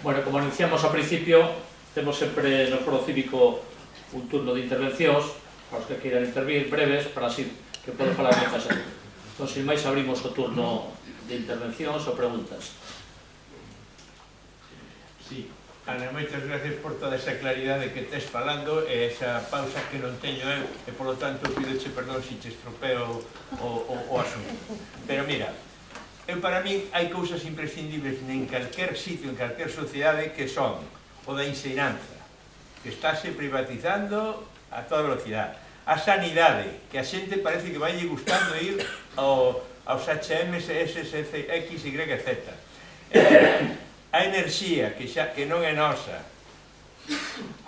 Bueno, como anunciamos ao principio, temos sempre no Foro Cívico un turno de intervencións para os que queiran intervir, breves, para así que podo falar moita xente. Entón, sin máis, abrimos o turno de intervencións ou preguntas. Sí, Ana, moitas gracias por toda esa claridade que tes falando e esa pausa que non teño eu e, polo tanto, pidoche perdón se che estropeo o asunto. Pero mira, para mí hai cousas imprescindibles en calquer sitio, en calquer sociedade, que son o da ensinanza, que estáse privatizando a toda velocidade. A sanidade, que a xente parece que vai gustando ir aos HMs, SSX, Y, Z. A enerxía, que non é nosa.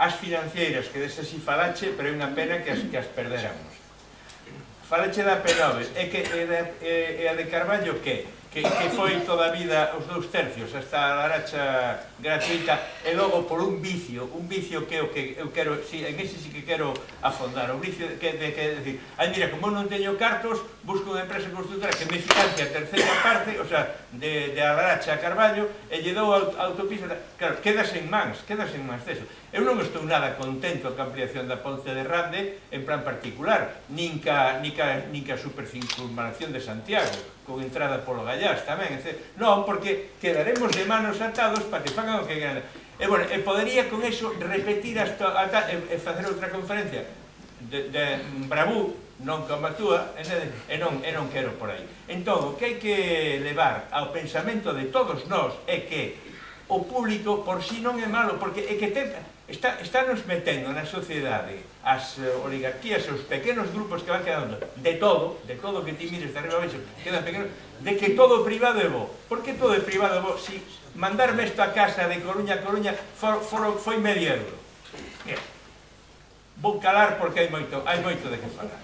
As financeiras, que desas si falache, pero é unha pena que as perderamos. Falache da P9, e a de Carballo que foi toda a vida os 2 tercios, hasta a laracha gratuita, e logo por un vicio que é o que eu quero, en ese sí que quero afondar, o vicio que decir, mira, como non teño cartos, busco unha empresa constructora que me financie a terceira parte, o sea, de a laracha a Carballo, e lle dou a autopista, claro, quedas en mans deso. Eu non estou nada contento ca ampliación da ponte de Rande en plan particular, nin ca supercircunvalación de Santiago, con entrada polo Gallás tamén, non, porque quedaremos de manos atados para que fagan o que ganan. E, bueno, podería con eso repetir e facer outra conferencia de Bravú, non como a túa, e non quero por aí. Entón, o que hai que levar ao pensamento de todos nós é que o público por si non é malo, porque é que estános metendo na sociedade as oligarquías e os pequenos grupos que van quedando de todo que ti mires de arriba abaixo, quedan pequenos, de que todo privado é bo. Por que todo é privado é bo? Si mandarme isto a casa de Coruña a Coruña foi medio euro. Vou calar porque hai moito de que falar.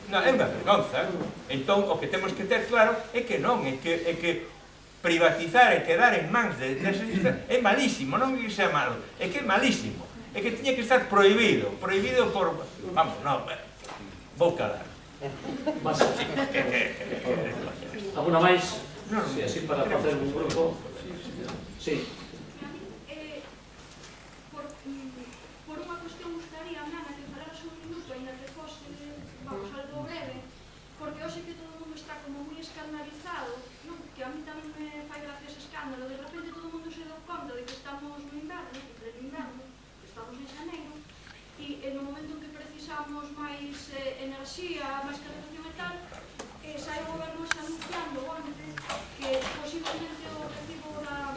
Non, é unha vergonza. Entón, o que temos que ter claro é que non, é que privatizar e quedar en mans de é malísimo, non é que sea malo, é que é malísimo, é que tiña que estar prohibido por... Vamos, non, vou calar. Alguna máis? Si, así para facer un grupo. Sí. Por unha cuestión gustaría, Ana, que falaras un minuto, ainda que fose, vamos, algo breve, porque hoxe que todo o mundo está como moi escandalizado, que a mí tamén me fai gracia ese escándalo, de repente todo o mundo se deu conta de que estamos no inverno, que estamos en xaneiro, e no momento en que precisamos máis enerxía, máis calefacción e tal, sai o goberno anunciando onte que posiblemente o recibo da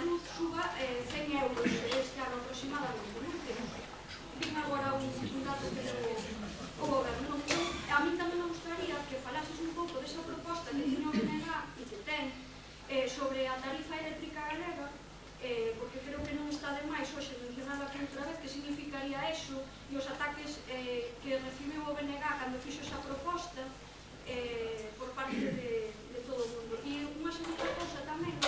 luz suba 100 euros este ano aproximadamente. Vin agora un dato que deu o goberno. A mí tamén me gustaría que falases un pouco desa proposta que tiña o BNG e que ten sobre a tarifa eléctrica galega, porque creo que non está de máis hoxe mencionado aquí outra vez que significaría eso e os ataques que recibiu o BNG cando fixo esa proposta por parte de todo o mundo. E unha segunda cousa tamén,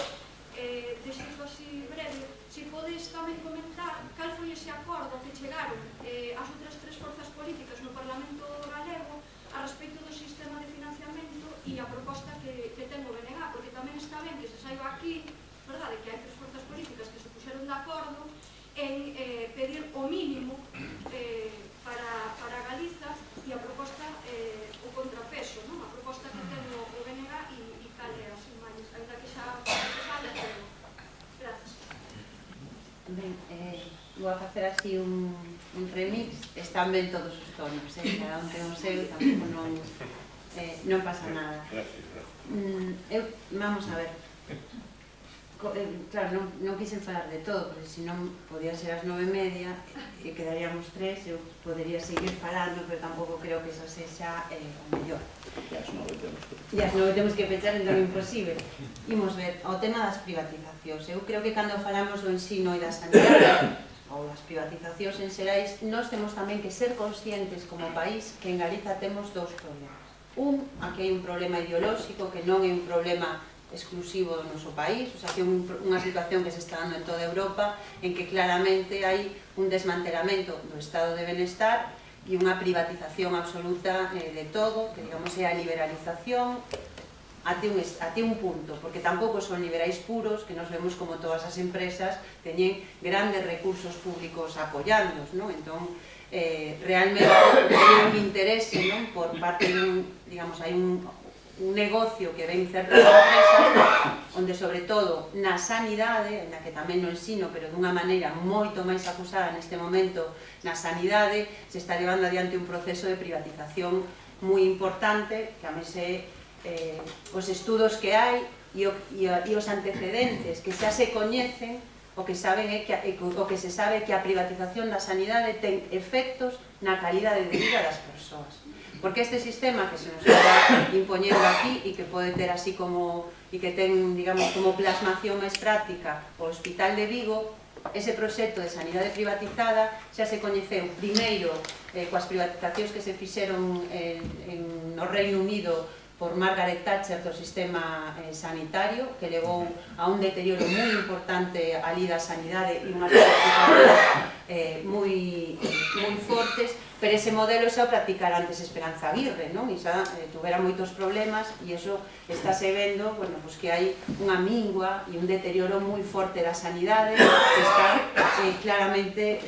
de xeito así breve, se podes tamén comentar cal foi ese acordo que chegaron as outras 3 forzas políticas no Parlamento galego a respecto do sistema de financiamento e a proposta que ten o BNG, porque tamén está ben que se saiba aquí, verdade, que hai 3 forzas políticas que se puxeron de acordo en pedir o mínimo para Galiza e a proposta, o contrapeso, a proposta que ten o BNG e cal é as imanes, ainda que xa se sabe, pero gracias. Ben, vou a facer así un remix, están ben todos os tonos, cada un ten o seu, tampouco non pasa nada. Vamos a ver, claro, non quixen falar de todo, porque senón podía ser as 9:30 e quedaríamos 3, eu podería seguir falando, pero tampouco creo que eso sexa o mellor. E as 9 temos que pechar, entón é imposible. Imos ver, o tema das privatizacións. Eu creo que cando falamos do ensino e da sanidade, ou das privatizacións en xerais, nós temos tamén que ser conscientes como país que en Galiza temos 2 problemas. Aquí hai un problema ideolóxico que non é un problema exclusivo do noso país, o sea, que é unha situación que se está dando en toda Europa en que claramente hai un desmantelamento do estado de benestar e unha privatización absoluta de todo, que digamos é a liberalización até un punto, porque tampouco son liberais puros, que nos vemos como todas as empresas teñen grandes recursos públicos apoyándonos, non? Entón, realmente hai un interese, non? Por parte de digamos, hai un negocio que ven certas empresas onde, sobre todo, na sanidade, na que tamén no ensino, pero dunha maneira moito máis acusada neste momento, na sanidade se está levando adiante un proceso de privatización moi importante, que a mí se os estudos que hai e os antecedentes que xa se coñecen, o que se sabe que a privatización da sanidade ten efectos na calidade de vida das persoas. Porque este sistema que se nos está impoñendo aquí e que pode ter así como, e que ten, digamos, como plasmación máis práctica o Hospital de Vigo, ese proxecto de sanidade privatizada xa se coñeceu primeiro coas privatizacións que se fixeron no Reino Unido por Margaret Thatcher do sistema sanitario, que levou a un deterioro moi importante ali da sanidade e unhas privatizacións moi fortes, pero ese modelo xa o practicara antes Esperanza Aguirre, non? E xa tuvera moitos problemas e iso estáse vendo, bueno, pues que hai unha mingua e un deterioro moi forte da sanidade que está claramente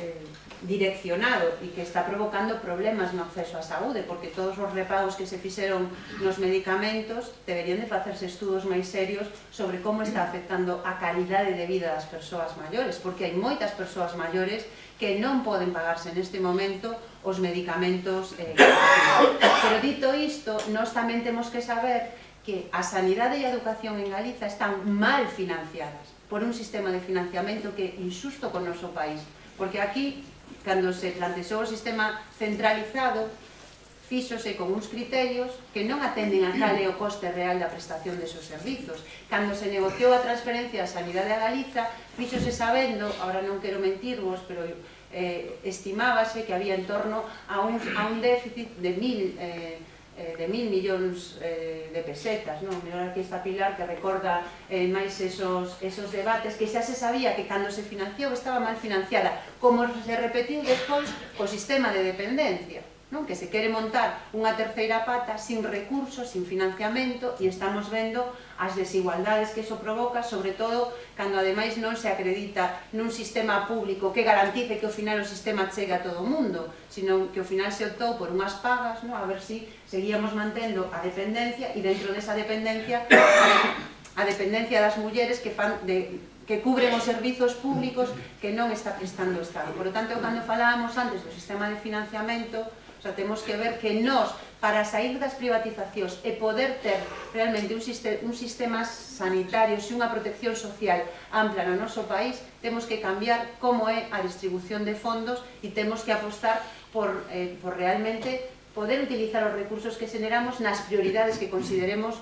direccionado e que está provocando problemas no acceso á saúde, porque todos os repagos que se fixeron nos medicamentos deberían de facerse estudos máis serios sobre como está afectando a calidade de vida das persoas maiores, porque hai moitas persoas maiores que non poden pagarse neste momento os medicamentos pero dito isto, nós tamén temos que saber que a sanidade e a educación en Galiza están mal financiadas por un sistema de financiamento que é injusto con o noso país, porque aquí, cando se plantexou o sistema centralizado, fíxose con uns criterios que non atenden a cal é o coste real da prestación desos servizos. Cando se negociou a transferencia da sanidade a Galiza, fíxose sabendo, agora non quero mentirvos, pero estimábase que había en torno a un déficit de 1.000 millóns de pesetas, non? Mira aquí esta Pilar que recorda máis esos debates, que xa se sabía que cando se financiou estaba mal financiada, como se repetiu despois co sistema de dependencia, non? Que se quere montar unha terceira pata sin recursos, sin financiamento, e estamos vendo as desigualdades que iso provoca, sobre todo cando ademais non se acredita nun sistema público que garantice que ao final o sistema chegue a todo o mundo, sino que ao final se optou por unhas pagas, a ver se seguíamos mantendo a dependencia, e dentro desa dependencia a dependencia das mulleres que cubren os servizos públicos que non está prestando o Estado. Por lo tanto, cando falábamos antes do sistema de financiamento, temos que ver que nós, para sair das privatizacións e poder ter realmente un sistema sanitario e unha protección social ampla no noso país, temos que cambiar como é a distribución de fondos e temos que apostar por realmente poder utilizar os recursos que generamos nas prioridades que consideremos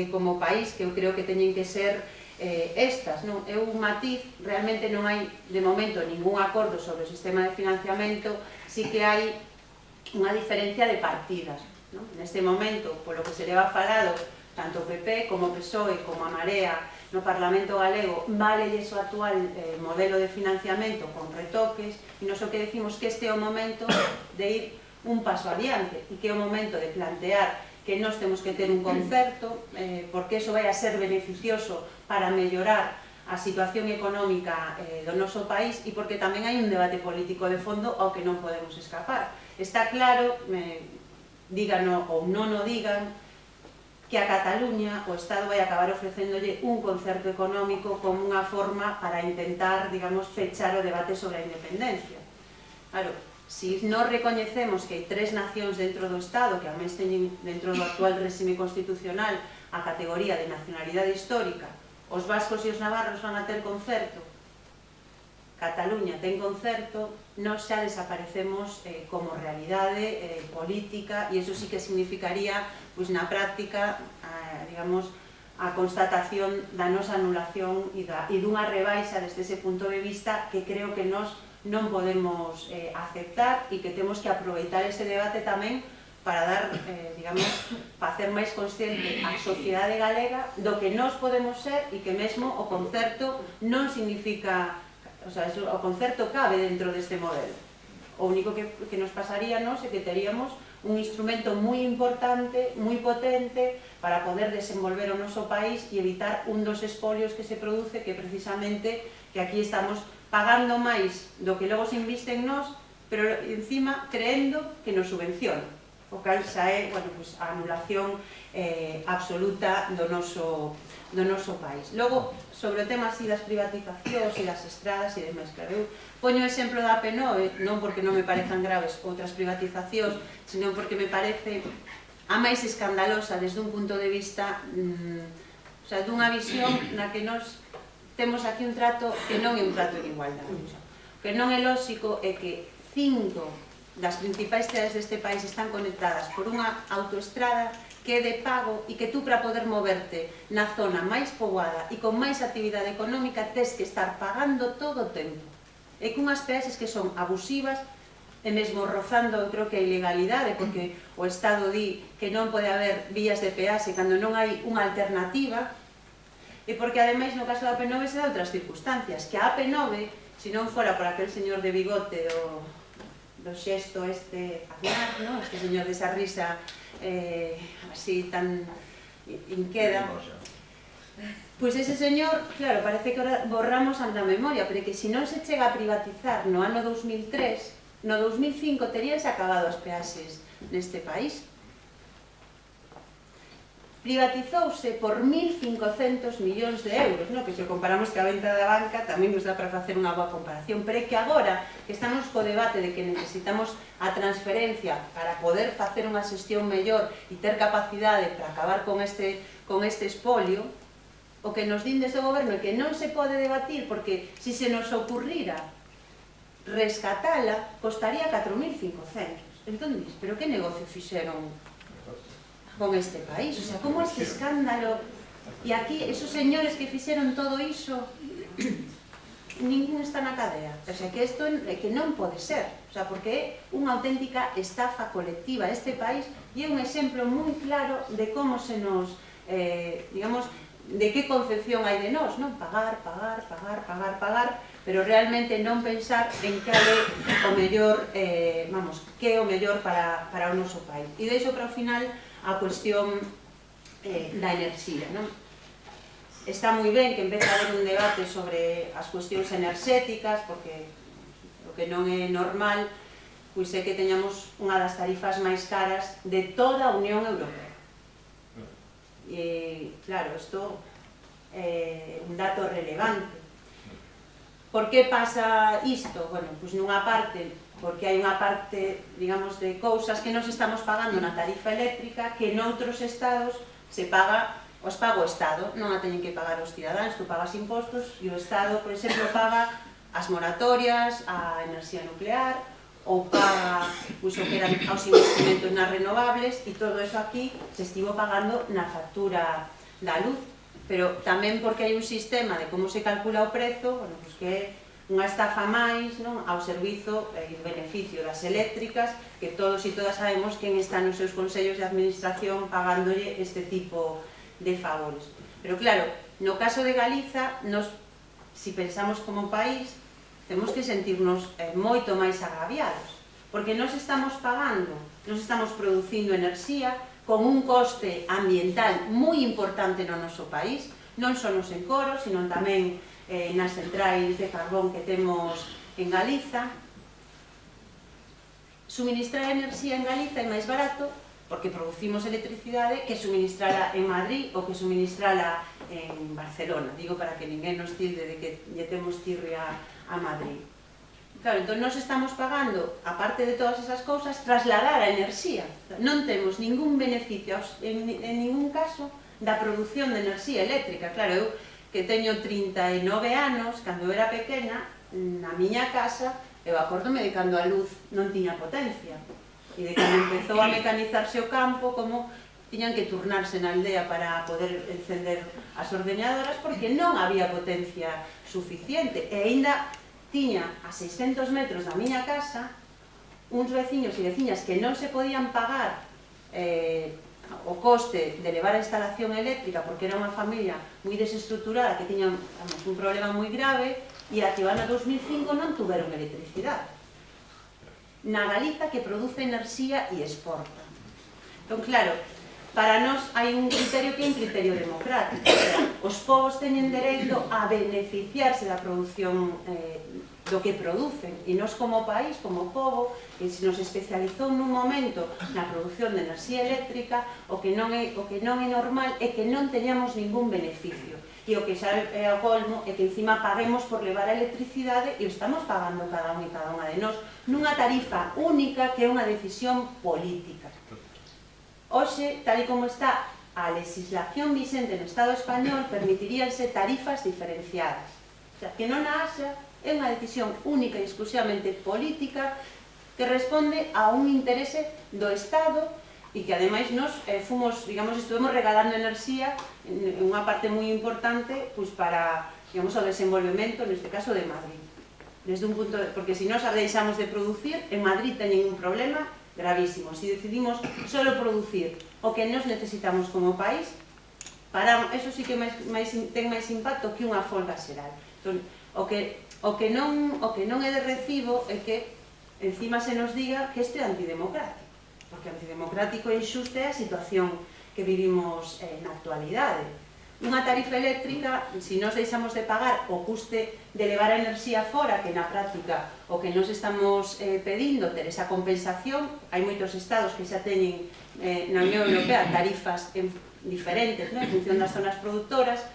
como país, que eu creo que teñen que ser estas, non? É un matiz, realmente non hai de momento ningún acordo sobre o sistema de financiamento, si que hai unha diferencia de partidas. Neste momento, polo que se leva falado, tanto o PP como o PSOE como a Marea no Parlamento Galego, valelles o actual modelo de financiamento con retoques, e nos o que decimos que este é o momento de ir un paso adiante e que é o momento de plantear que nós temos que ter un concerto, porque iso vai a ser beneficioso para mellorar a situación económica do noso país e porque tamén hai un debate político de fondo ao que non podemos escapar. Está claro, digan ou non o digan, que a Cataluña o Estado vai acabar ofrecéndolle un concerto económico como unha forma para intentar, digamos, fechar o debate sobre a independencia. Claro, se non recoñecemos que hai tres nacións dentro do Estado, que a máis teñen dentro do actual réxime constitucional a categoría de nacionalidade histórica, os vascos e os navarros van a ter concerto, Cataluña ten concerto, nós xa desaparecemos como realidade política, e iso sí que significaría, na práctica, digamos, a constatación da nosa anulación e dunha rebaixa desde ese punto de vista que creo que nós non podemos aceptar e que temos que aproveitar ese debate tamén para dar, digamos, para hacer máis consciente a sociedade galega do que nós podemos ser e que mesmo o concerto non significa, o sea, o concerto cabe dentro deste modelo. O único que nos pasaría é que teríamos un instrumento moi importante, moi potente para poder desenvolver o noso país e evitar un dos espolios que se produce, que precisamente que aquí estamos pagando máis do que logo se inviste en nós, pero encima creendo que nos subvenciona, o cal xa é, bueno, pues, a anulación absoluta do noso país. Logo, sobre o tema así das privatizacións e das estradas e demais, claro, eu poño o exemplo da AP9, non porque non me parezan graves outras privatizacións, sino porque me parece a máis escandalosa desde un punto de vista o sea, dunha visión na que nos temos aquí un trato que non é un trato en igualdade. O que non é lóxico é que 5 das principais cidades deste país están conectadas por unha autoestrada que é de pago e que tú, para poder moverte na zona máis poboada e con máis actividade económica, tes que estar pagando todo o tempo. E cunhas peaxes que son abusivas e mesmo rozando, eu creo que a ilegalidade, porque o Estado di que non pode haber vías de peaxe cando non hai unha alternativa, e porque ademais no caso da AP9 se dá outras circunstancias, que a AP9, se non fora por aquel señor de bigote do xesto este Aznar, ¿no? Este señor desa risa así tan inqueda, pois ese señor, claro, parece que borramos a memoria, pero que se non se chega a privatizar no ano 2003, no 2005 teríanse acabado as peaxes neste país. Privatizouse por 1.500 millóns de euros, no? Que se comparamos que a venta da banca tamén nos dá para facer unha boa comparación, pero é que agora que estamos co debate de que necesitamos a transferencia para poder facer unha xestión mellor e ter capacidade para acabar con este espolio, o que nos din desde o goberno é que non se pode debatir porque se se nos ocurrira rescatala costaría 4.500. Entón dis, pero que negocio fixeron con este país? O sea, como este escándalo? E aquí, esos señores que fixeron todo iso, ningún está na cadea. O sea, que isto é que non pode ser. O sea, porque é unha auténtica estafa colectiva este país e é un exemplo moi claro de como se nos, digamos, de que concepción hai de nós, non? Pagar, pagar, pagar, pagar, pagar, pero realmente non pensar en cal é o mellor, vamos, que é o mellor para o noso país. E deixo para o final a cuestión da enerxía, non? Está moi ben que empece a haber un debate sobre as cuestións enerxéticas, porque o que non é normal pois é que teñamos unha das tarifas máis caras de toda a Unión Europea. E, claro, isto é un dato relevante. Por que pasa isto? Bueno, pois nunha parte, porque hai unha parte, digamos, de cousas que nos estamos pagando na tarifa eléctrica que noutros estados se paga, os paga o Estado, non a teñen que pagar os cidadáns, tú pagas impostos e o Estado, por exemplo, paga as moratorias, a enerxía nuclear, ou paga o que eran os investimentos nas renovables, e todo eso aquí se estivo pagando na factura da luz, pero tamén porque hai un sistema de como se calcula o prezo, bueno, pues que é unha estafa máis, non, ao servizo e beneficio das eléctricas, que todos e todas sabemos quen está nos seus consellos de administración pagándolle este tipo de favores. Pero claro, no caso de Galiza, nos, si pensamos como país, temos que sentirnos moito máis agraviados, porque nos estamos pagando, nos estamos producindo enerxía con un coste ambiental moi importante no noso país, non só nos encoros, sino tamén nas centrais de carbón que temos en Galiza. Suministrar enerxía en Galiza é máis barato porque producimos electricidade que suministrala en Madrid ou que suministrala en Barcelona. Digo para que ninguén nos tilde de que lle temos tirria a Madrid. Claro, entón nos estamos pagando, aparte de todas esas cousas, trasladar a enerxía. Non temos ningún beneficio en ningún caso da produción de enerxía eléctrica. Claro, eu que teño 39 anos, cando eu era pequena, na miña casa, eu acordome de cando a luz non tiña potencia. E de cando empezou a mecanizarse o campo, como tiñan que turnarse na aldea para poder encender as ordeñadoras, porque non había potencia suficiente. E aínda tiña a 600 metros da miña casa uns veciños e veciñas que non se podían pagar o coste de levar a instalación eléctrica porque era unha familia moi desestruturada que tiña un problema moi grave e até o ano 2005 non tuveron electricidade. na Galiza que produce enerxía e exporta. Entón, claro, para nós hai un criterio que é un criterio democrático. Os povos teñen dereito a beneficiarse da produción do que producen, e nós como país, como povo, que se nos especializou nun momento na produción de enerxía eléctrica, o que non é normal é que non teñamos ningún beneficio. E o que xa é o colmo é que encima paguemos por levar a electricidade e o estamos pagando cada un e cada unha de nós nunha tarifa única que é unha decisión política. Hoxe, tal e como está a legislación vixente no Estado español, permitiríanse tarifas diferenciadas. O sea, que non a haxa é unha decisión única e exclusivamente política que responde a un interese do Estado e que ademais nos estuvemos regalando enerxía en unha parte moi importante para o desenvolvemento, neste caso, de Madrid. Desde un punto porque se nós deixamos de producir, en Madrid teñen un problema gravísimo. Se decidimos solo producir o que nos necesitamos como país, eso sí que ten máis impacto que unha folga xeral. Entón, o que non é de recibo é que encima se nos diga que isto é antidemocrático, porque antidemocrático e injusta é a situación que vivimos na actualidade. Unha tarifa eléctrica, se nos deixamos de pagar o custe de levar a enerxía fora, que na práctica o que nos estamos pedindo ter esa compensación, hai moitos estados que xa teñen na Unión Europea tarifas diferentes en función das zonas productoras,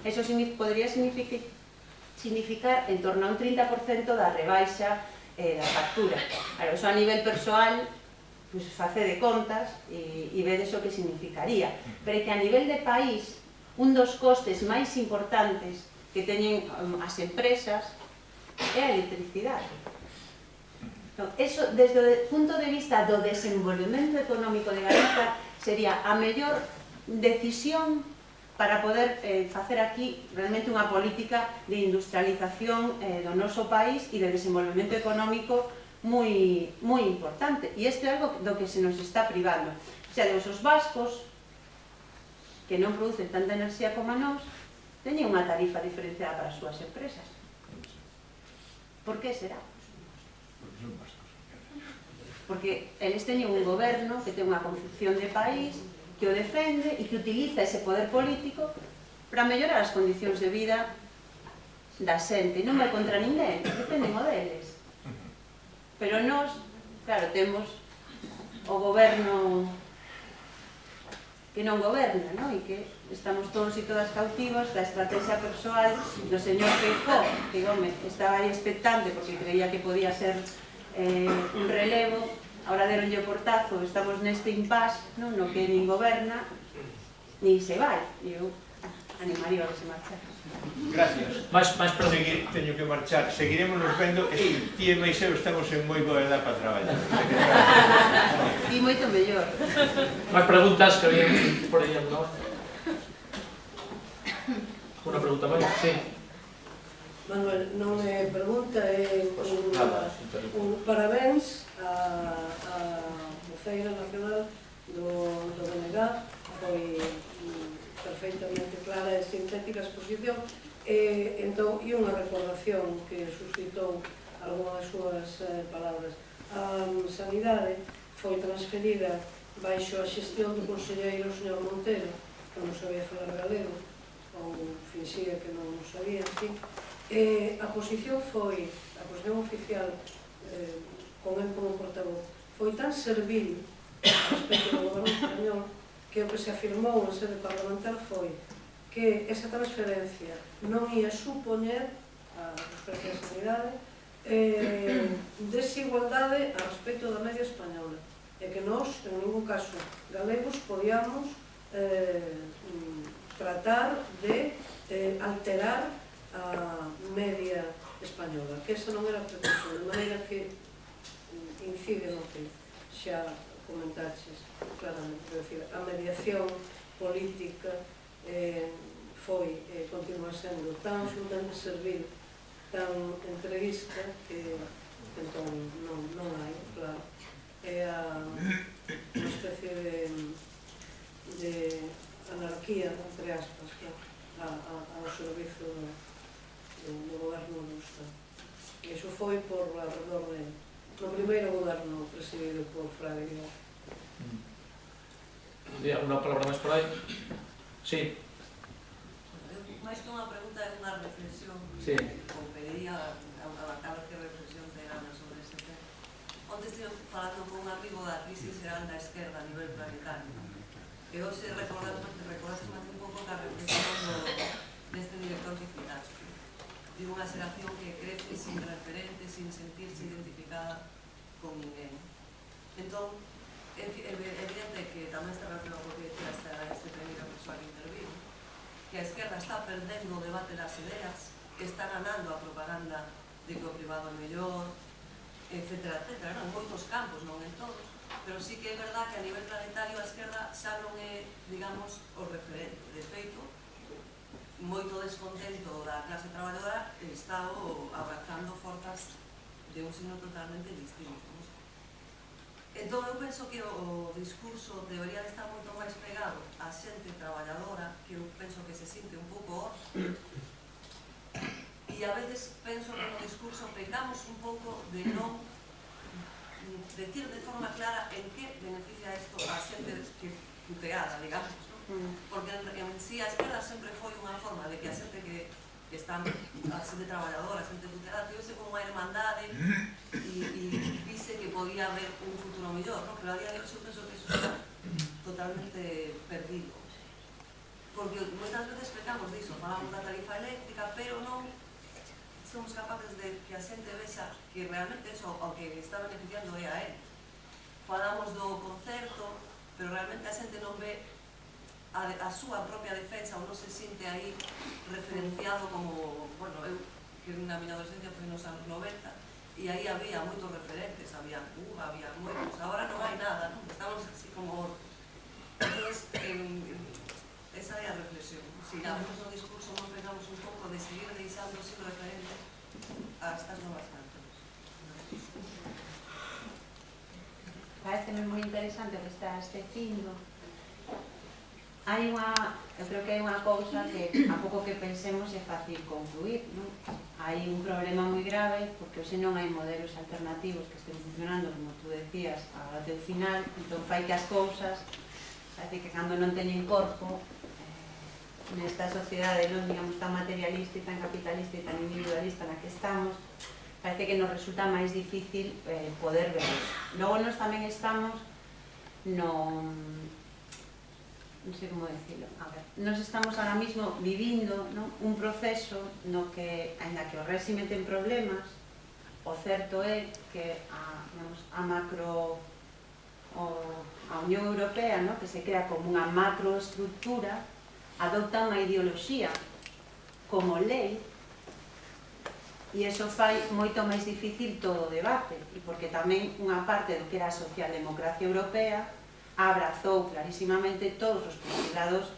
eso podría significar en torno a un 30% da rebaixa da factura. Claro, eso a nivel persoal, face de contas e vedes o que significaría. Pero é que a nivel de país, un dos costes máis importantes que teñen as empresas é a electricidade. Eso, desde o punto de vista do desenvolvemento económico de Galiza, sería a mellor decisión para poder facer aquí realmente unha política de industrialización do noso país e de desenvolvemento económico moi importante. E isto é algo do que se nos está privando. O sea, os vascos, que non producen tanta enerxía como a nós, teñen unha tarifa diferenciada para as súas empresas. Por que será? Porque eles teñen un goberno que ten unha concepción de país, que o defende e que utiliza ese poder político para mellorar as condicións de vida da xente. Non vai contra ninguén, dependen o deles. Pero nós, claro, temos o goberno que non goberna, non? E que estamos todos e todas cautivos da estrategia persoal do señor Feijóo, que, home, estaba aí expectante porque creía que podía ser un relevo. Ahora deronlle o portazo, estamos neste impasse, no que nin goberna, nin se vai. E eu animaría a que se marchara. Gracias. Teño que marchar. Seguiremos nos vendo e ti e máis eu estamos en moi boa edad para traballar. E moito mellor. Máis preguntas que había por aí, non? Unha pregunta máis? Sí. Manuel, non é pregunta, é un parabéns á voceira nacional do BNG, foi perfectamente clara e sintética a exposición, e unha recordación que suscitou algunhas das súas palabras. A sanidade foi transferida baixo a xestión do conselleiro señor Montero, que non sabía falar galego, ou finxía que non sabía, en fin. A posición oficial, con el como portavoz, foi tan servil respecto do goberno español que o que se afirmou en sede parlamentar foi que esa transferencia non ia supoñer, respecto á sanidade, desigualdade a respecto da media española, e que nós, en ningún caso galegos, podíamos tratar de alterar a media española, que esa non era a pretensión, de maneira que incide no que xa comentaches claramente. É dicir, a mediación política foi, continua sendo tan absolutamente servil, tan entrevista, que entón non hai, claro. É unha especie de anarquía, entre aspas, ao servizo do goberno do Estado. E iso foi por alrededor de no primeiro goberno presidido por Fraga Aguilar. Alguna palabra máis por aí? Sí. Máis que unha pregunta é unha reflexión. Sí. Como pediría a que reflexión te gana sobre ese tema. Onte estive falando con un amigo da crisis real da esquerda a nivel planetario. E hoxe recordaste máis un pouco que a reflexión deste director que citaste. De unha xeración que crece sin referente, sin sentirse identificada con ninguén. Entón, é evidente que tamén está relacionado con o que decía este primeira persoa que intervino, que a esquerda está perdendo o debate das ideas, que está ganando a propaganda de que o privado é mellor, etcétera, etcétera, non? En moitos campos, non en todos, pero sí que é verdad que a nivel planetario a esquerda xa non é, digamos, o referente. De feito, moito descontento da clase traballadora está abrazando forzas de un signo totalmente distinto. Entón, eu penso que o discurso debería de estar moito máis pegado á xente traballadora, que eu penso que se sinte un pouco e a veces penso que no discurso pecamos un pouco de non decir de forma clara en que beneficia isto a xente tuteada, digamos, non? Porque en sí a esquerda sempre foi unha forma de que a xente que está, a xente traballadora, a xente tuteada, tivese como unha hermandade e vise que podía haber un futuro mellor, non? Pero a día de hoxe eu penso que iso está totalmente perdido. Porque moitas veces pecamos diso, falamos da tarifa eléctrica, pero non somos capaces de que a xente vexa que realmente eso ao que está beneficiando é a él. Falamos do concerto, pero realmente a xente non ve a súa propia defensa ou non se sinte aí referenciado como, bueno, eu que na miña adolescencia foi nos anos 90 e aí había moitos referentes, había Cuba, había moitos, agora non hai nada, non? Estamos así como... Entón, esa é a reflexión. Si a veces no discurso non pegamos un pouco de seguir deixando sin referente a estas novas canciones. Pareceme moi interesante o que estás dicindo. Eu creo que hai unha cousa que a pouco que pensemos é fácil concluir, non? Hai un problema moi grave porque hoxe non hai modelos alternativos que estén funcionando, como tú decías, ao teu final, entón fai que as cousas parece que cando non teñen corpo nesta sociedade non, digamos, tan materialista e tan capitalista e tan individualista na que estamos, parece que nos resulta máis difícil poder verlos. Logo nos tamén estamos non sei como decirlo, a ver, nos estamos ahora mismo vivindo, non, un proceso no que, ainda que o réxime ten problemas, o certo é que a Unión Europea, non, que se crea como unha macroestructura, adopta unha ideoloxía como lei e iso fai moito máis difícil todo o debate, e porque tamén unha parte do que era a socialdemocracia europea abrazou clarísimamente todos os postulados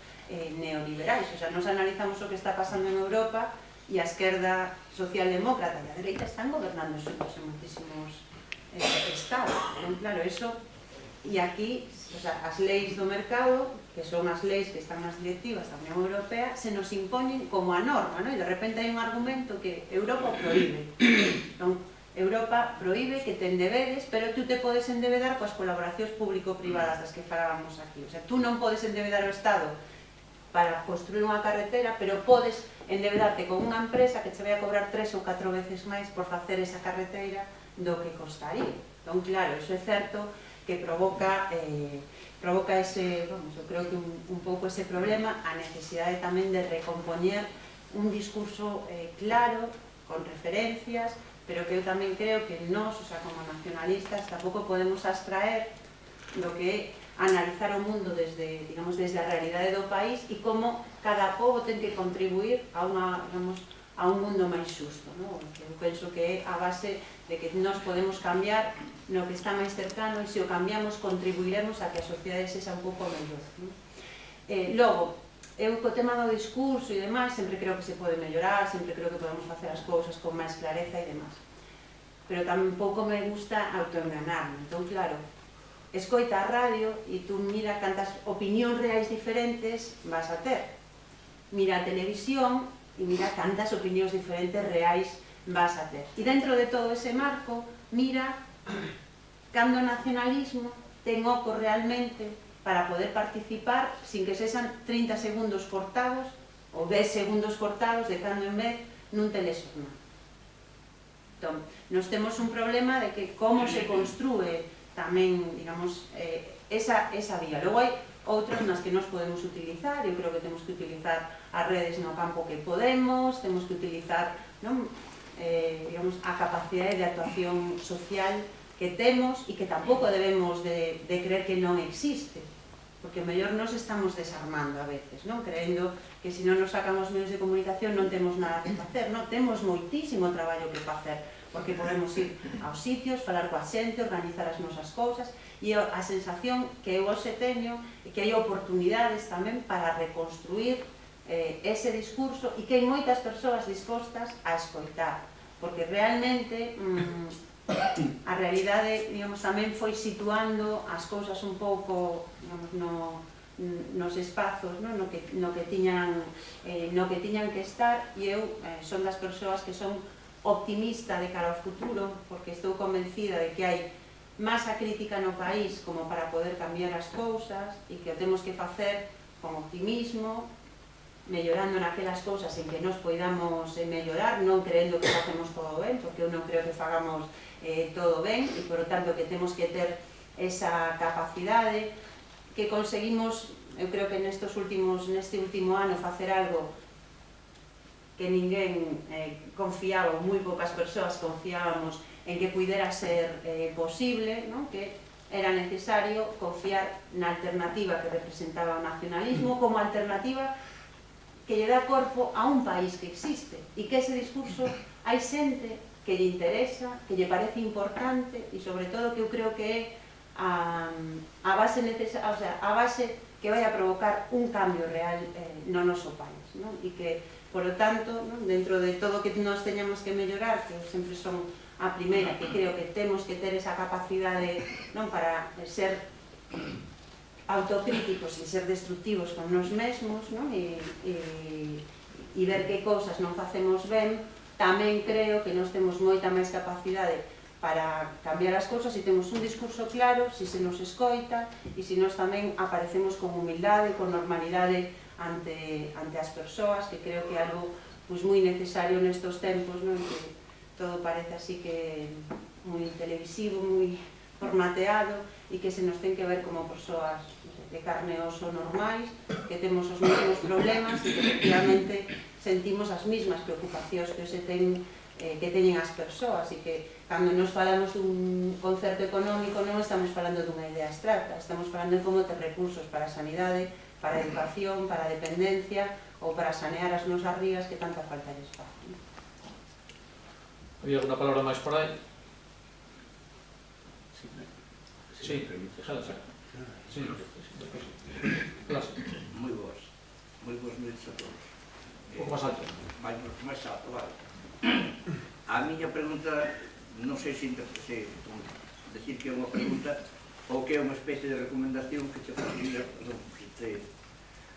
neoliberais. O sea, nos analizamos o que está pasando en Europa e a esquerda socialdemócrata e a dereita están gobernando en moitísimos estados. Entón, claro, eso... E aquí, o sea, as leis do mercado, que son as leis que están nas directivas da Unión Europea, se nos impoñen como a norma, non? E de repente hai un argumento que Europa proíbe. Non? Europa proíbe que ten deberes, pero tú te podes endebedar coas colaboracións público-privadas das que falábamos aquí. O sea, tú non podes endebedar o Estado para construir unha carretera, pero podes endebedarte con unha empresa que che vai a cobrar 3 ou 4 veces máis por facer esa carretera do que costaría. Entón, claro, iso é certo que provoca ese, vamos, eu creo que un pouco ese problema, a necesidade tamén de recompoñer un discurso claro, con referencias, pero que eu tamén creo que nós, o sea, como nacionalistas, tampouco podemos abstraer do que é analizar o mundo desde, digamos, desde a realidade do país e como cada pobo ten que contribuir a unha, digamos, a un mundo máis xusto, non? Que eu penso que é a base de que nós podemos cambiar no que está máis cercano e se o cambiamos contribuiremos a que a sociedade sexa un pouco mellor, non? Logo, eu co tema do discurso e demais sempre creo que se pode mellorar, sempre creo que podemos facer as cousas con máis clareza e demais. Pero tampouco me gusta autoenganarme. Entón, claro, escoita a radio e tú mira cantas opinións reais diferentes vas a ter. Mira a televisión e mira cantas opinións diferentes reais vas a ter. E dentro de todo ese marco, mira cando o nacionalismo ten oco realmente para poder participar sin que sexan 30 segundos cortados ou 10 segundos cortados de cando en vez nun telexornal. Entón, nos temos un problema de que como se construe tamén, digamos, esa vía. Logo hai outras nas que nos podemos utilizar, eu creo que temos que utilizar as redes no campo que podemos, temos que utilizar, non, digamos, a capacidade de actuación social que temos e que tampouco debemos de creer que non existe, porque mellor nos estamos desarmando a veces, non? Creendo que se non nos sacamos medios de comunicación non temos nada que facer, non? Temos moitísimo traballo que facer, porque podemos ir aos sitios, falar coa xente, organizar as nosas cousas, e a sensación que eu hoxe teño é que hai oportunidades tamén para reconstruir ese discurso e que hai moitas persoas dispostas a escoitar, porque realmente a realidade, digamos, tamén foi situando as cousas un pouco, digamos, nos espazos, no que tiñan que estar, e eu son das persoas que son optimista de cara ao futuro, porque estou convencida de que hai masa crítica no país como para poder cambiar as cousas e que o temos que facer con optimismo, mellorando naquelas cousas en que nos poidamos mellorar, non creendo que facemos todo ben, porque eu non creo que fagamos todo ben, e por tanto que temos que ter esa capacidade que conseguimos, eu creo que neste último ano facer algo que ninguén confiaba, ou moi poucas persoas confiábamos en que pudera ser posible, non? Que era necesario confiar na alternativa que representaba o nacionalismo como alternativa que lle dá corpo a un país que existe e que ese discurso hai xente que lle interesa, que lle parece importante e sobre todo que eu creo que é a base necesaria, o sea, a base que vai a provocar un cambio real no noso país, non? E que, por lo tanto, non? Dentro de todo que nos teñamos que mellorar, que sempre son a primeira, que creo que temos que ter esa capacidade, non, para ser autocríticos e ser destructivos con nos mesmos, non? E ver que cousas non facemos ben, tamén creo que nos temos moita máis capacidade para cambiar as cousas se temos un discurso claro, se nos escoita e se nos tamén aparecemos con humildade, con normalidade ante as persoas, que creo que é algo moi necesario nestos tempos, non? Que todo parece así que moi televisivo, moi formateado e que se nos ten que ver como persoas de carne e oso normais, que temos os mesmos problemas e que efectivamente sentimos as mesmas preocupacións que teñen as persoas e que cando nos falamos dun concerto económico non estamos falando dunha idea abstracta, estamos falando de como ter recursos para a sanidade, para a educación, para a dependencia ou para sanear as nosas rías que tanta falta lles faz. Había alguna palabra máis por aí? Sí, xa. Sí. Moi boas noites a todos. Un pouco máis alto. Máis alto, vale. A miña pregunta, non sei se decir que é unha pregunta ou que é unha especie de recomendación que che facería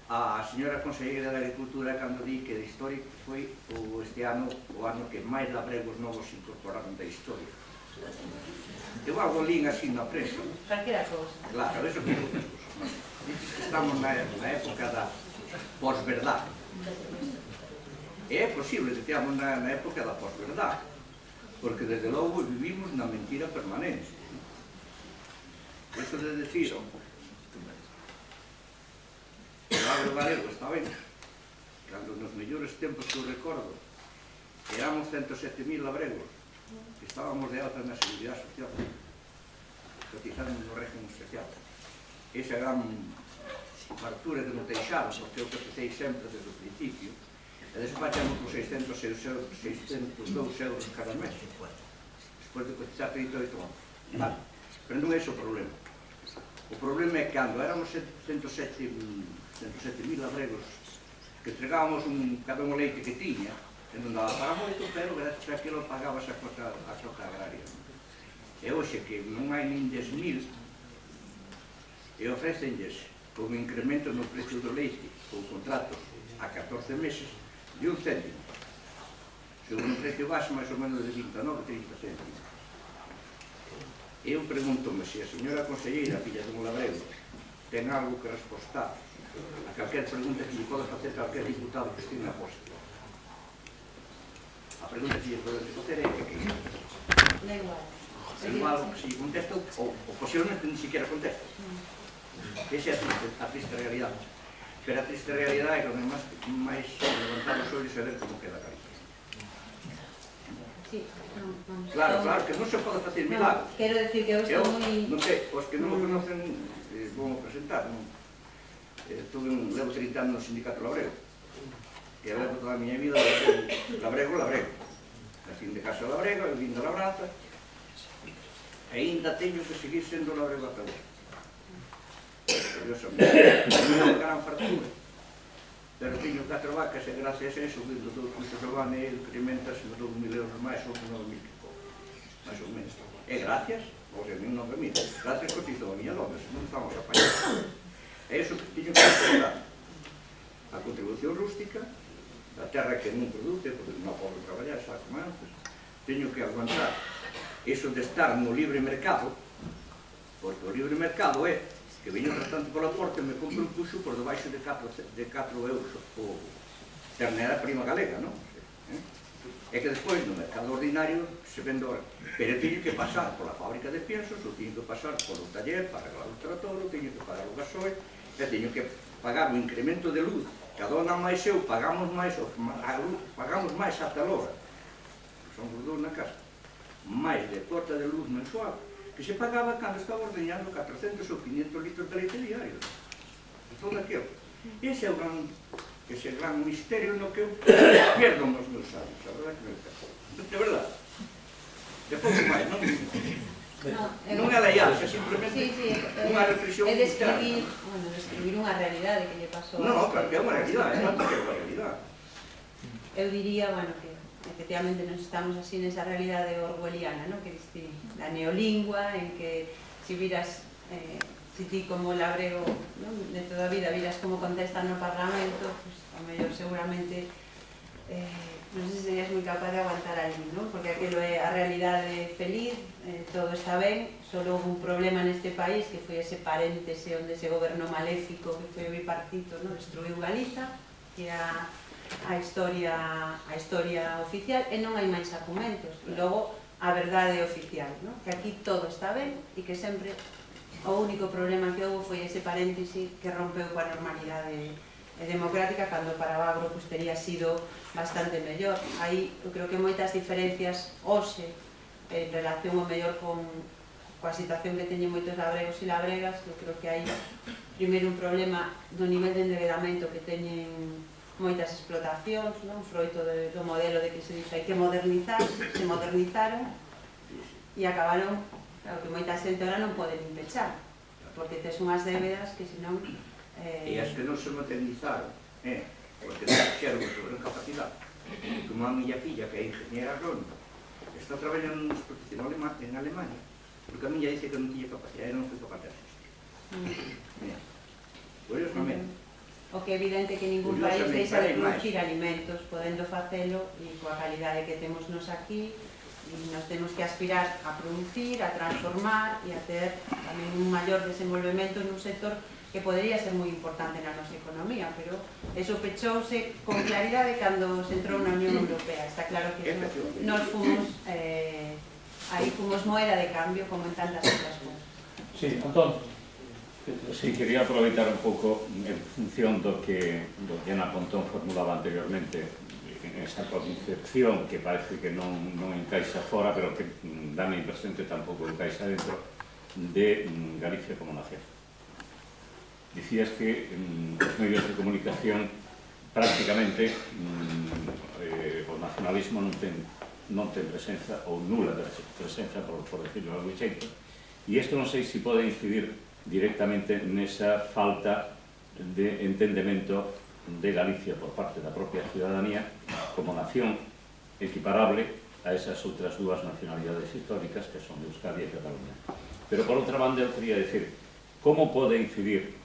a señora conselleira da Agricultura cando di que de histórico foi este ano o ano que máis labregos novos se incorporaron da historia. Eu algo lín así na prensa. Calquera cousa. Claro, eso que outras cosas. Dices que estamos na época da posverdade. E é posible que esteamos na época da posverdade, porque desde logo vivimos na mentira permanente. Eso de decir o agro galego está ben, cando nos mellores tempos que eu recordo éramos 107.000 labregos que estábamos de alta na Seguridade Social, cotizando no régimen especial. Esa gran fartura que non deixaba, porque eu que empecé sempre desde o principio, e despachamos por 602 euros cada mes, despois de cotizar 38 anos. Vale. Pero non é ese o problema. O problema é que cando éramos 107.000 labregos, que entregábamos cada un leite que tiña, e non daba para moito, pero gracias a aquilo pagabas a cota agraria. E hoxe que non hai nin 10.000, e ofrecenlles con incremento no precio do leite con contratos a 14 meses de 1 céntimo. Según o precio base, máis ou menos de 29, 30 céntimos. Eu pregúntome se a señora conselleira, filla dun labrego, ten algo que respostar a calquer pregunta que lle pode facer calquer diputado que estive na posta. A pregunta que lle pode facer é que Da igual. igual se lle contesta ou posiblemente ni siquiera contesta. Esa é a triste realidade. Pero a triste realidade é que o máis levantar os olhos e ver como queda a Galicia. Sí, Claro, que non se pode facer milagros. Quero decir que eu estou moi... Non sei, os que non me conocen vou presentar. Levo 30 anos no sindicato labrego. E levo toda a miña vida labrego. Nacín de casa labrego, eu vim da labranza. E ainda teño que seguir sendo labrego ata hoxe. Curiosamente, unha gran fartura. Pero teño 4 vacas e gracias a eso, do curso Giovanni e incrementas 2.000 euros máis ou 9.000 máis ou menos. E gracias, ou sea, 9.000, gracias cotizo a miña dona, se non estamos apañados. É iso que teño que aportar. A contribución rústica, da terra que non produce, porque non podo traballar, xa como antes. Teño que aguantar iso de estar no libre mercado, porque o libre mercado é que veño tratante pola porta e me compro un puxo por debaixo de 4 euros o ternera prima galega, non? É que despois no mercado ordinario se vende ora. Pero teño que pasar pola fábrica de piensos, ou teño que pasar polo taller para arreglar o trator, ou teño que pagar o gasoil, e teño que pagar o incremento de luz. Que a dona máis eu pagamos máis ata a hora. Son os dous na casa. Mais de cota de luz mensual que se pagaba cando estaba ordeñando 400 ou 500 litros de leite diario. E todo aquilo. Ese é o gran misterio no que eu perdo nos meus anos. A verdade que me perdo. De verdade. De pouco máis, non é laiarse, simplemente unha reflexión interna. Describir unha realidade que lle pasou. Non, claro que é unha realidade, é unha realidade. Eu diría, que efectivamente nos estamos así nesa realidade orwelliana, que diste da neolingua, en que se viras, se ti como labrego de toda a vida viras como contestan no Parlamento, a mellor seguramente non sei se serías moi capaz de aguantar ali, porque aquilo é a realidade feliz, todo está ben, só houve un problema neste país que foi ese paréntese onde ese goberno maléfico que foi o bipartito destruiu Galiza, que era a historia oficial, e non hai máis argumentos. E logo a verdade oficial, que aquí todo está ben e que sempre o único problema que houve foi ese paréntese que rompeu coa normalidade democrática, cando para Bagro teria sido bastante mellor. Aí eu creo que moitas diferencias hoxe en relación ao mellor coa situación que teñen moitos labregos e labregas. Eu creo que hai primeiro un problema do nivel de endeudamento que teñen moitas explotacións, froito do modelo de que se dixe hai que modernizar, se modernizaron e acabaron, claro que moita xente ahora non pode nin pechar, porque tes unhas débedas que senón... E as que non se modernizaron, porque non fixeron sobre capacidade. Como a miña filla, que é ingeniera agrónoma, está traballando nos protección en Alemania, porque a miña dice que non tiña capacidade e non foi capaz de asistir. Curiosamente. O que é evidente que ningún país deixa de producir alimentos, podendo facelo e coa calidade que temos nos aquí, e nos temos que aspirar a producir, a transformar e a ter tamén un maior desenvolvemento nun sector que podería ser moi importante na nosa economía, pero eso pechouse con claridade cando se entrou na Unión Europea. Está claro que nos fomos aí fomos moeda de cambio como en tantas outras cousas. Sí, Antón. Sí, quería aproveitar un pouco en función do que Ana Pontón formulaba anteriormente, en esa concepción que parece que non encaixa fora, pero que dame a impresión que tampouco encaixa dentro de Galicia como nación. Dicías que os medios de comunicación prácticamente o nacionalismo non ten presenza, ou nula presenza, por decirlo algo xeito, e isto non sei se pode incidir directamente nesa falta de entendemento de Galicia por parte da propia ciudadanía como nación equiparable a esas outras dúas nacionalidades históricas que son Euskadi e Cataluña. Pero por outra banda eu quería decir como pode incidir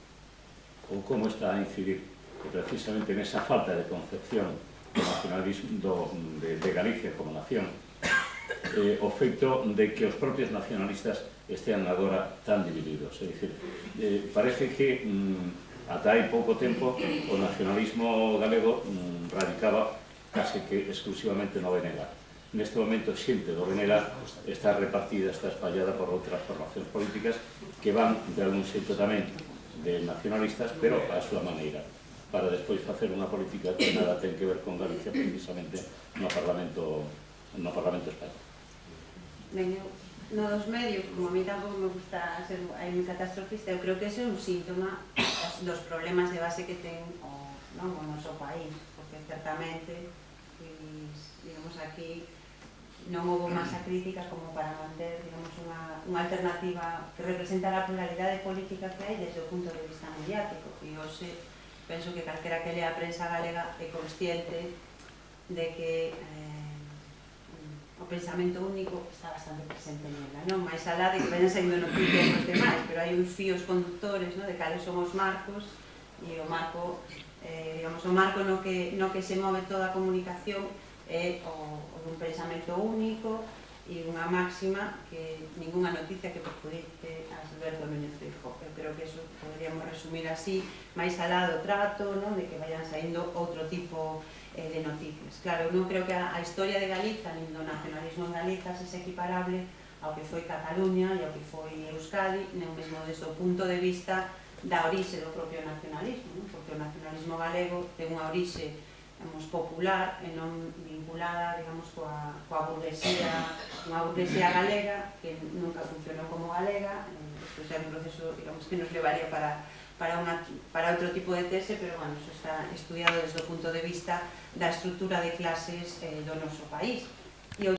ou como está a incidir precisamente nesa falta de concepción do nacionalismo de Galicia como nación o feito de que os propios nacionalistas estean agora tan divididos. É dicir, parece que ata hai pouco tempo o nacionalismo galego radicaba case que exclusivamente no BNG. Neste momento xente do BNG está repartida, está espallada por outras formacións políticas que van de algún xeito tamén de nacionalistas, pero a súa maneira, para despois facer unha política que nada ten que ver con Galicia precisamente no Parlamento español. Ben, eu, no dos medios, como a mí tampouco me gusta ser aí moi catastrofista, eu creo que ese é un síntoma dos problemas de base que ten o noso país, porque certamente, digamos, aquí non houve masa crítica como para manter, digamos, unha alternativa que representara a pluralidade política que hai desde o punto de vista mediático, e hoxe penso que calquera que lea a prensa galega é consciente de que o pensamento único está bastante presente nela, non? Mais alá de que vayan saindo noticias nos demais, pero hai uns fíos conductores, non? De cales son os marcos, e o marco, digamos, o marco no que se move toda a comunicación é o dun pensamento único e unha máxima que ninguna noticia que perjudique a Alberto Núñez Feijóo. Eu creo que eso poderíamos resumir así, máis alá do trato, non? De que vayan saindo outro tipo de noticias. Claro, eu non creo que a historia de Galiza, nin do nacionalismo en Galiza, se equiparable ao que foi Cataluña e ao que foi Euskadi, nin mesmo desde o punto de vista da orixe do propio nacionalismo, non? Porque o nacionalismo galego ten unha orixe, digamos, popular e non vinculada, digamos, coa burguesía, unha burguesía galega que nunca funcionou como galega. Isto é un proceso, digamos, que nos levaría para outro tipo de tese, pero, bueno, eso está estudiado desde o punto de vista da estrutura de clases do noso país.